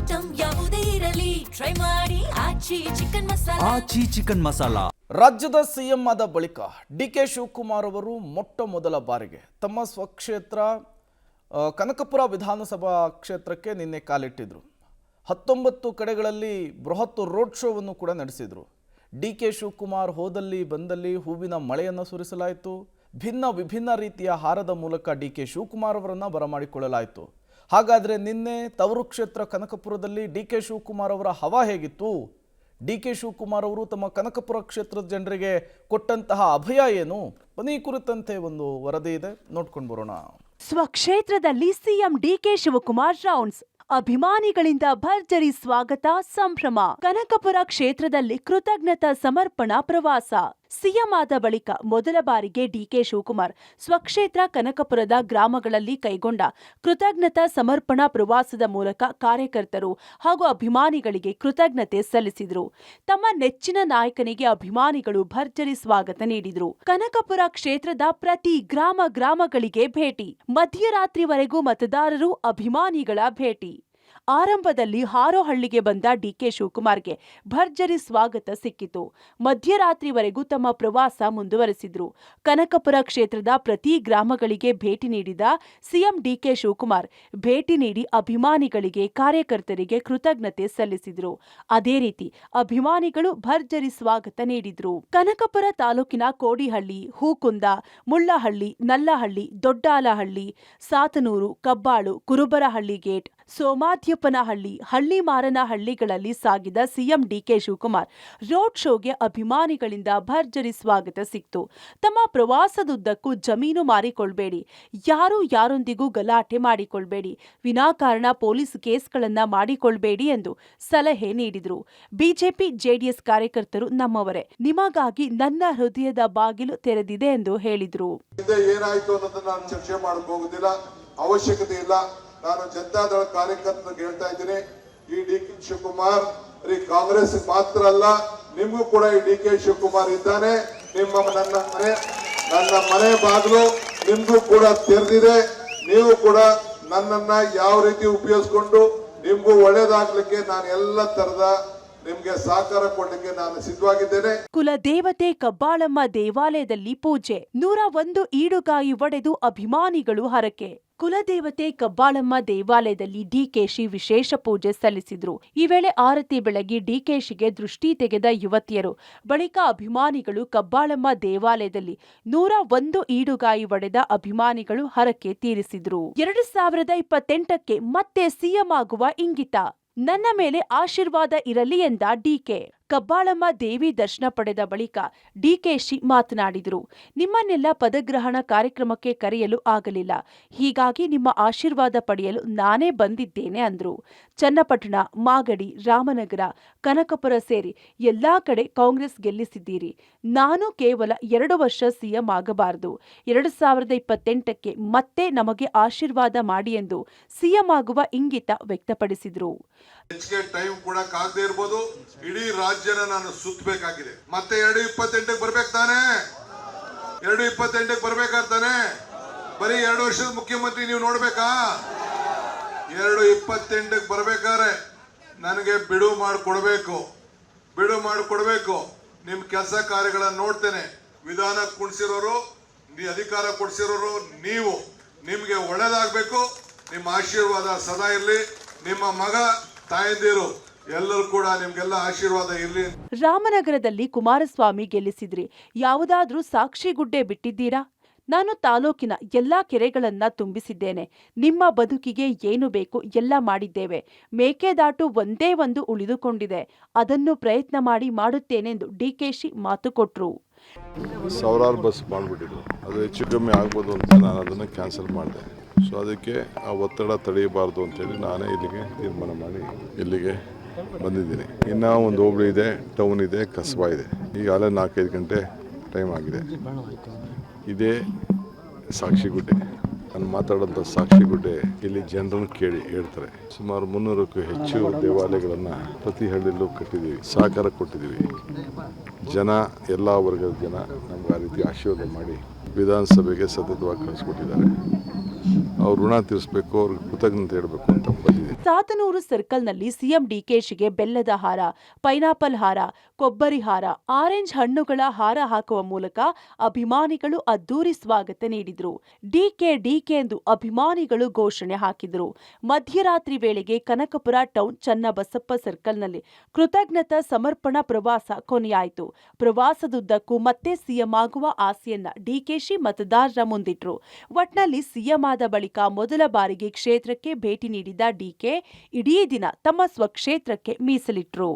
Item ಯಾವುದೇ ಇರಲಿ try ಮಾಡಿ ಆಚಿ ಚಿಕನ್ ಮಸಾಲಾ. ರಾಜ್ಯದ ಸಿಎಂ ಆದ ಬಳಿಕ ಡಿಕೆ ಶಿವಕುಮಾರ್ ಅವರು ಮೊಟ್ಟ ಮೊದಲ ಬಾರಿಗೆ ತಮ್ಮ ಸ್ವಕ್ಷೇತ್ರ ಕನಕಪುರ ವಿಧಾನಸಭಾ ಕ್ಷೇತ್ರಕ್ಕೆ ನಿನ್ನೆ ಕಾಲಿಟ್ಟಿದ್ರು. 19 ಕಡೆಗಳಲ್ಲಿ ಬೃಹತ್ ರೋಡ್ ಶೋವನ್ನು ಕೂಡ ನಡೆಸಿದರು. ಡಿಕೆ ಶಿವಕುಮಾರ್ ಹೋದಲ್ಲಿ ಬಂದಲ್ಲಿ ಹೂವಿನ ಮಳೆಯನ್ನು ಸುರಿಸಲಾಯಿತು. ವಿಭಿನ್ನ ರೀತಿಯ ಹಾರದ ಮೂಲಕ ಡಿಕೆ ಶಿವಕುಮಾರ್ ಅವರನ್ನು ಬರಮಾಡಿಕೊಳ್ಳಲಾಯಿತು. ಹಾಗಾದರೆ ನಿನ್ನೆ ತವರು ಕ್ಷೇತ್ರ ಕನಕಪುರದಲ್ಲಿ ಡಿಕೆ ಶಿವಕುಮಾರ್ ಅವರ ಹವಾ ಹೇಗಿತ್ತು? ಡಿಕೆ ಶಿವಕುಮಾರ್ ಅವರು ತಮ್ಮ ಕನಕಪುರ ಕ್ಷೇತ್ರದ ಜನರಿಗೆ ಕೊಟ್ಟಂತಹ ಅಭಯ ಏನು? ಈ ಕುರಿತಂತೆ ಒಂದು ವರದಿ ಇದೆ, ನೋಡ್ಕೊಂಡು ಬರೋಣ. ಸ್ವಕ್ಷೇತ್ರದಲ್ಲಿ ಸಿಎಂ ಡಿಕೆ ಶಿವಕುಮಾರ್ ರೌಂಡ್ಸ್, ಅಭಿಮಾನಿಗಳಿಂದ ಭರ್ಜರಿ ಸ್ವಾಗತ, ಸಂಭ್ರಮ. ಕನಕಪುರ ಕ್ಷೇತ್ರದಲ್ಲಿ ಕೃತಜ್ಞತಾ ಸಮರ್ಪಣಾ ಪ್ರವಾಸ. ಸಿಎಂ ಆದ ಬಳಿಕ ಮೊದಲ ಬಾರಿಗೆ ಡಿಕೆ ಶಿವಕುಮಾರ್ ಸ್ವಕ್ಷೇತ್ರ ಕನಕಪುರದ ಗ್ರಾಮಗಳಲ್ಲಿ ಕೈಗೊಂಡ ಕೃತಜ್ಞತಾ ಸಮರ್ಪಣಾ ಪ್ರವಾಸದ ಮೂಲಕ ಕಾರ್ಯಕರ್ತರು ಹಾಗೂ ಅಭಿಮಾನಿಗಳಿಗೆ ಕೃತಜ್ಞತೆ ಸಲ್ಲಿಸಿದರು. ತಮ್ಮ ನೆಚ್ಚಿನ ನಾಯಕನಿಗೆ ಅಭಿಮಾನಿಗಳು ಭರ್ಜರಿ ಸ್ವಾಗತ ನೀಡಿದರು. ಕನಕಪುರ ಕ್ಷೇತ್ರದ ಪ್ರತಿ ಗ್ರಾಮಗಳಿಗೆ ಭೇಟಿ. ಮಧ್ಯರಾತ್ರಿವರೆಗೂ ಮತದಾರರು ಅಭಿಮಾನಿಗಳ ಭೇಟಿ. ಆರಂಭದಲ್ಲಿ ಹಾರೋಹಳ್ಳಿಗೆ ಬಂದ ಡಿಕೆ ಶಿವಕುಮಾರ್ಗೆ ಭರ್ಜರಿ ಸ್ವಾಗತ ಸಿಕ್ಕಿತು. ಮಧ್ಯರಾತ್ರಿವರೆಗೂ ತಮ್ಮ ಪ್ರವಾಸ ಮುಂದುವರೆಸಿದ್ರು. ಕನಕಪುರ ಕ್ಷೇತ್ರದ ಪ್ರತಿ ಗ್ರಾಮಗಳಿಗೆ ಭೇಟಿ ನೀಡಿದ ಸಿಎಂ ಡಿಕೆ ಶಿವಕುಮಾರ್ ಭೇಟಿ ನೀಡಿ ಅಭಿಮಾನಿಗಳಿಗೆ, ಕಾರ್ಯಕರ್ತರಿಗೆ ಕೃತಜ್ಞತೆ ಸಲ್ಲಿಸಿದ್ರು. ಅದೇ ರೀತಿ ಅಭಿಮಾನಿಗಳು ಭರ್ಜರಿ ಸ್ವಾಗತ ನೀಡಿದ್ರು. ಕನಕಪುರ ತಾಲೂಕಿನ ಕೋಡಿಹಳ್ಳಿ, ಹೂಕುಂದ, ಮುಳ್ಳಹಳ್ಳಿ, ನಲ್ಲಹಳ್ಳಿ, ದೊಡ್ಡಾಲಹಳ್ಳಿ, ಸಾತನೂರು, ಕಬ್ಬಾಳು, ಕುರುಬರಹಳ್ಳಿ ಗೇಟ್, ಸೋಮಾಧ್ಯಪ್ಪನಹಳ್ಳಿ, ಹಳ್ಳಿಮಾರನಹಳ್ಳಿಗಳಲ್ಲಿ ಸಾಗಿದ ಸಿಎಂ ಡಿಕೆ ಶಿವಕುಮಾರ್ ರೋಡ್ ಶೋಗೆ ಅಭಿಮಾನಿಗಳಿಂದ ಭರ್ಜರಿ ಸ್ವಾಗತ ಸಿಕ್ತು. ತಮ್ಮ ಪ್ರವಾಸದುದ್ದಕ್ಕೂ ಜಮೀನು ಮಾರಿಕೊಳ್ಬೇಡಿ, ಯಾರೊಂದಿಗೂ ಗಲಾಟೆ ಮಾಡಿಕೊಳ್ಬೇಡಿ, ವಿನಾಕಾರಣ ಪೊಲೀಸ್ ಕೇಸ್ಗಳನ್ನ ಮಾಡಿಕೊಳ್ಬೇಡಿ ಎಂದು ಸಲಹೆ ನೀಡಿದರು. ಬಿಜೆಪಿ ಜೆಡಿಎಸ್ ಕಾರ್ಯಕರ್ತರು ನಮ್ಮವರೇ, ನಿಮಗಾಗಿ ನನ್ನ ಹೃದಯದ ಬಾಗಿಲು ತೆರೆದಿದೆ ಎಂದು ಹೇಳಿದರು. ಏನಾಯ್ತು ಅನ್ನೋದನ್ನ ನಾನು ಚರ್ಚೆ ಮಾಡಕ್ಕೆ ಹೋಗುದಿಲ್ಲ, ಅವಶ್ಯಕತೆ ಇಲ್ಲ. ನಾನು ಜನತಾದಳ ಕಾರ್ಯಕರ್ತರಿಗೆ ಹೇಳ್ತಾ ಇದ್ದೀನಿ, ಈ ಡಿಕೆ ಶಿವಕುಮಾರ್ ಕಾಂಗ್ರೆಸ್ ಮಾತ್ರ ಅಲ್ಲ, ನಿಮಗೂ ಕೂಡ ಈ ಡಿಕೆ ಶಿವಕುಮಾರ್ ಇದ್ದಾನೆ. ನನ್ನ ಮನೆ ಬಾಗಿಲು ನಿಮ್ಗೂ ಕೂಡ ತೆರೆದಿದೆ. ನೀವು ಕೂಡ ನನ್ನನ್ನ ಯಾವ ರೀತಿ ಉಪಯೋಗಿಸ್ಕೊಂಡು ನಿಮ್ಗೂ ಒಳ್ಳೇದಾಗ್ಲಿಕ್ಕೆ ನಾನು ಎಲ್ಲ ತರದ ನಿಮ್ಗೆ ಸಹಕಾರ ಕೊಡ್ಲಿಕ್ಕೆ ನಾನು ಸಿದ್ಧವಾಗಿದ್ದೇನೆ. ಕುಲದೇವತೆ ಕಬ್ಬಾಳಮ್ಮ ದೇವಾಲಯದಲ್ಲಿ ಪೂಜೆ. 101 ಈಡುಗಾಯಿ ಒಡೆದು ಅಭಿಮಾನಿಗಳು ಹರಕೆ. ಕುಲದೇವತೆ ಕಬ್ಬಾಳಮ್ಮ ದೇವಾಲಯದಲ್ಲಿ ಡಿಕೆಶಿ ವಿಶೇಷ ಪೂಜೆ ಸಲ್ಲಿಸಿದ್ರು. ಈ ವೇಳೆ ಆರತಿ ಬೆಳಗಿ ಡಿಕೆಶಿಗೆ ದೃಷ್ಟಿ ತೆಗೆದ ಯುವತಿಯರು. ಬಳಿಕ ಅಭಿಮಾನಿಗಳು ಕಬ್ಬಾಳಮ್ಮ ದೇವಾಲಯದಲ್ಲಿ 101 ಈಡುಗಾಯಿ ಒಡೆದ ಅಭಿಮಾನಿಗಳು ಹರಕೆ ತೀರಿಸಿದ್ರು. 2028ಕ್ಕೆ ಮತ್ತೆ ಸಿಎಂ ಆಗುವ ಇಂಗಿತ, ನನ್ನ ಮೇಲೆ ಆಶೀರ್ವಾದ ಇರಲಿ ಎಂದ ಡಿಕೆ. ಕಬ್ಬಾಳಮ್ಮ ದೇವಿ ದರ್ಶನ ಪಡೆದ ಬಳಿಕ ಡಿಕೆಶಿ ಮಾತನಾಡಿದರು. ನಿಮ್ಮನ್ನೆಲ್ಲ ಪದಗ್ರಹಣ ಕಾರ್ಯಕ್ರಮಕ್ಕೆ ಕರೆಯಲು ಆಗಲಿಲ್ಲ, ಹೀಗಾಗಿ ನಿಮ್ಮ ಆಶೀರ್ವಾದ ಪಡೆಯಲು ನಾನೇ ಬಂದಿದ್ದೇನೆ ಅಂದ್ರು. ಚನ್ನಪಟ್ಟಣ, ಮಾಗಡಿ, ರಾಮನಗರ, ಕನಕಪುರ ಸೇರಿ ಎಲ್ಲಾ ಕಡೆ ಕಾಂಗ್ರೆಸ್ ಗೆಲ್ಲಿಸಿದ್ದೀರಿ. ನಾನು ಕೇವಲ 2 ವರ್ಷ ಸಿಎಂ ಆಗಬಾರದು, 2028ಕ್ಕೆ ಮತ್ತೆ ನಮಗೆ ಆಶೀರ್ವಾದ ಮಾಡಿ ಎಂದು ಸಿಎಂ ಆಗುವ ಇಂಗಿತ ವ್ಯಕ್ತಪಡಿಸಿದ್ರು. ಇಡೀ ರಾಜ್ಯನ ನಾನು ಸುತ್ತಬೇಕಾಗಿದೆ. ಮತ್ತೆ 2028ಕ್ಕೆ ಬರ್ಬೇಕು ತಾನೆ, 2028ಕ್ಕೆ ಬರ್ಬೇಕಾಗ್ತಾನೆ. ಬರೀ 2 ವರ್ಷದ ಮುಖ್ಯಮಂತ್ರಿ ನೀವು ನೋಡ್ಬೇಕಾ? 2028ಕ್ಕೆ ಬರ್ಬೇಕಾದ್ರೆ ನನಗೆ ಬಿಡು ಮಾಡಿಕೊಡ್ಬೇಕು. ನಿಮ್ ಕೆಲಸ ಕಾರ್ಯಗಳನ್ನ ನೋಡ್ತೇನೆ. ವಿಧಾನ ಕುಣಿಸಿರೋರು, ಅಧಿಕಾರ ಕೊಡಿಸಿರೋರು ನೀವು. ನಿಮ್ಗೆ ಒಳ್ಳೇದಾಗ್ಬೇಕು, ನಿಮ್ಮ ಆಶೀರ್ವಾದ ಸದಾ ಇರ್ಲಿ. ನಿಮ್ಮ ಮಗ, ತಾಯಂದಿರು ಎಲ್ಲರೂ ಕೂಡ ನಿಮ್ಗೆಲ್ಲ ಆಶೀರ್ವಾದ ಇರಲಿ. ರಾಮನಗರದಲ್ಲಿ ಕುಮಾರಸ್ವಾಮಿ ಗೆಲ್ಲಿಸಿದ್ರಿ, ಯಾವುದಾದ್ರೂ ಸಾಕ್ಷಿ ಗುಡ್ಡೆ ಬಿಟ್ಟಿದ್ದೀರಾ? ನಾನು ತಾಲೂಕಿನ ಎಲ್ಲಾ ಕೆರೆಗಳನ್ನ ತುಂಬಿಸಿದ್ದೇನೆ. ನಿಮ್ಮ ಬದುಕಿಗೆ ಏನು ಬೇಕು ಎಲ್ಲ ಮಾಡಿದ್ದೇವೆ. ಮೇಕೆದಾಟು ಒಂದೇ ಒಂದು ಉಳಿದುಕೊಂಡಿದೆ, ಅದನ್ನು ಪ್ರಯತ್ನ ಮಾಡಿ ಮಾಡುತ್ತೇನೆ ಎಂದು ಡಿಕೆಶಿ ಮಾತು ಕೊಟ್ರು. ಸಾವಿರಾರು ಬಸ್ ಮಾಡಿಬಿಟ್ಟಿದ್ರು, ಅದು ಹೆಚ್ಚು ಕಮ್ಮಿ ಆಗ್ಬೋದು ಅಂತ ನಾನು ಅದನ್ನು ಕ್ಯಾನ್ಸಲ್ ಮಾಡಿದೆ. ಸೊ ಅದಕ್ಕೆ ಆ ಒತ್ತಡ ತಡೆಯಬಾರ್ದು ಅಂತೇಳಿ ನಾನೇ ಇಲ್ಲಿಗೆ ತೀರ್ಮಾನ ಮಾಡಿ ಇಲ್ಲಿಗೆ ಬಂದಿದ್ದೀನಿ. ಇನ್ನೂ ಒಂದು ಹೋಬಳಿ ಇದೆ, ಟೌನ್ ಇದೆ, ಕಸಬಾ ಇದೆ. ಈಗಾಗಲೇ 4-5 ಗಂಟೆ ಟೈಮ್ ಆಗಿದೆ. ಇದೇ ಸಾಕ್ಷಿಗುಡ್ಡೆ, ನಾನು ಮಾತಾಡೋಂಥ ಸಾಕ್ಷಿಗುಡ್ಡೆ ಇಲ್ಲಿ ಜನರನ್ನು ಕೇಳಿ ಹೇಳ್ತಾರೆ. ಸುಮಾರು 300ಕ್ಕೂ ಹೆಚ್ಚು ದೇವಾಲಯಗಳನ್ನು ಪ್ರತಿ ಹಳ್ಳಿಯಲ್ಲೂ ಕಟ್ಟಿದ್ದೀವಿ, ಸಹಕಾರ ಕೊಟ್ಟಿದ್ದೀವಿ. ಜನ, ಎಲ್ಲ ವರ್ಗದ ಜನ ನಮ್ಗೆ ಆ ರೀತಿ ಆಶೀರ್ವಾದ ಮಾಡಿ ವಿಧಾನಸಭೆಗೆ ಸತತವಾಗಿ ಕಳಿಸ್ಕೊಟ್ಟಿದ್ದಾರೆ. ಅವ್ರ ಋಣ ತೀರಿಸಬೇಕು, ಅವ್ರಿಗೆ ಕೃತಜ್ಞತೆ ಹೇಳಬೇಕು ಅಂತ ಬಂದಿದ್ದೀನಿ. ಸಾತನೂರು ಸರ್ಕಲ್ನಲ್ಲಿ ಸಿಎಂ ಡಿಕೆಶಿಗೆ ಬೆಲ್ಲದ ಹಾರ, ಪೈನಾಪಲ್ ಹಾರ, ಕೊಬ್ಬರಿ ಹಾರ, ಆರೆಂಜ್ ಹಣ್ಣುಗಳ ಹಾರ ಹಾಕುವ ಮೂಲಕ ಅಭಿಮಾನಿಗಳು ಅದ್ದೂರಿ ಸ್ವಾಗತ ನೀಡಿದ್ರು. ಡಿಕೆ ಎಂದು ಅಭಿಮಾನಿಗಳು ಘೋಷಣೆ ಹಾಕಿದ್ರು. ಮಧ್ಯರಾತ್ರಿ ವೇಳೆಗೆ ಕನಕಪುರ ಟೌನ್ ಚನ್ನಬಸಪ್ಪ ಸರ್ಕಲ್ನಲ್ಲಿ ಕೃತಜ್ಞತಾ ಸಮರ್ಪಣಾ ಪ್ರವಾಸ ಕೊನೆಯಾಯಿತು. ಪ್ರವಾಸದುದ್ದಕ್ಕೂ ಮತ್ತೆ ಸಿಎಂ ಆಗುವ ಆಸೆಯನ್ನ ಡಿಕೆಶಿ ಮತದಾರರ ಮುಂದಿಟ್ರು. ಒಟ್ನಲ್ಲಿ ಸಿಎಂ ಆದ ಬಳಿಕ ಮೊದಲ ಬಾರಿಗೆ ಕ್ಷೇತ್ರಕ್ಕೆ ಭೇಟಿ ನೀಡಿದ ಡಿಕೆ ಇಡೀ ದಿನ ತಮ್ಮ ಸ್ವಕ್ಷೇತ್ರಕ್ಕೆ ಮೀಸಲಿಟ್ರು.